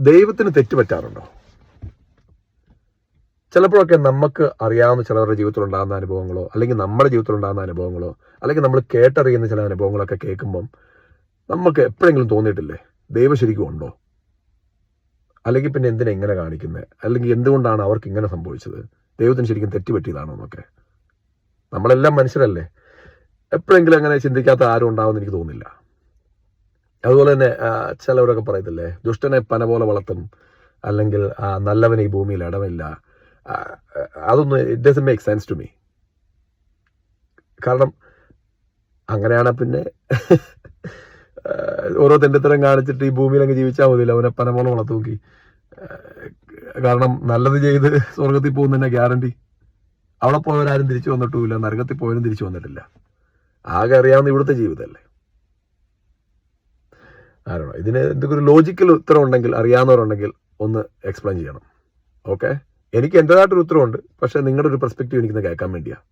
ദൈവത്തിന് തെറ്റ് പറ്റാറുണ്ടോ? ചിലപ്പോഴൊക്കെ നമുക്ക് അറിയാവുന്ന ചിലവരുടെ ജീവിതത്തിൽ ഉണ്ടാകുന്ന അനുഭവങ്ങളോ, അല്ലെങ്കിൽ നമ്മുടെ ജീവിതത്തിൽ ഉണ്ടാകുന്ന അനുഭവങ്ങളോ, അല്ലെങ്കിൽ നമ്മൾ കേട്ടറിയുന്ന ചില അനുഭവങ്ങളൊക്കെ കേൾക്കുമ്പം നമുക്ക് എപ്പോഴെങ്കിലും തോന്നിയിട്ടില്ലേ ദൈവം ശരിക്കും ഉണ്ടോ? അല്ലെങ്കിൽ പിന്നെ എന്തിനാ ഇങ്ങനെ കാണിക്കുന്നത്? അല്ലെങ്കിൽ എന്തുകൊണ്ടാണ് അവർക്ക് ഇങ്ങനെ സംഭവിച്ചത്? ദൈവത്തിന് ശരിക്കും തെറ്റുപറ്റിയതാണോ എന്നൊക്കെ. നമ്മളെല്ലാം മനുഷ്യരല്ലേ. എപ്പോഴെങ്കിലും അങ്ങനെ ചിന്തിക്കാത്ത ആരും ഉണ്ടാവുമെന്ന് എനിക്ക് തോന്നുന്നില്ല. അതുപോലെ തന്നെ ചിലവരൊക്കെ പറയത്തില്ലേ, ദുഷ്ടനെ പന പോലെ വളർത്തും, അല്ലെങ്കിൽ നല്ലവനെ ഈ ഭൂമിയിൽ ഇടമില്ല. അതൊന്നും it doesn't make sense to me. കാരണം അങ്ങനെയാണെങ്കിൽ പിന്നെ ഓരോ തെണ്ടിത്തരം കാണിച്ചിട്ട് ഈ ഭൂമിയിൽ അങ്ങ് ജീവിച്ചാൽ മതിയില്ല, അവനെ പന പോലെ വളർത്തു നോക്കി. കാരണം നല്ലത് ചെയ്ത് സ്വർഗത്തിൽ പോകുന്നതന്നെ ഗ്യാരണ്ടി. അവിടെ പോയവരാരും തിരിച്ചു വന്നിട്ടുമില്ല, നരകത്തിൽ പോയവരും തിരിച്ചു വന്നിട്ടില്ല. ആകെ അറിയാവുന്ന ഇവിടുത്തെ ജീവിതമല്ലേ. ആരാണോ ഇതിന് എന്തെങ്കിലും ഒരു ലോജിക്കൽ ഉത്തരം ഉണ്ടെങ്കിൽ, അറിയാവുന്നവരുണ്ടെങ്കിൽ ഒന്ന് എക്സ്പ്ലെയിൻ ചെയ്യണം. ഓക്കെ, എനിക്ക് എൻ്റെതായിട്ടൊരു ഉത്തരവുണ്ട്, പക്ഷെ നിങ്ങളുടെ ഒരു പെർസ്പെക്റ്റീവ് എനിക്കിന്ന് കേൾക്കാൻ വേണ്ടിയാണ്.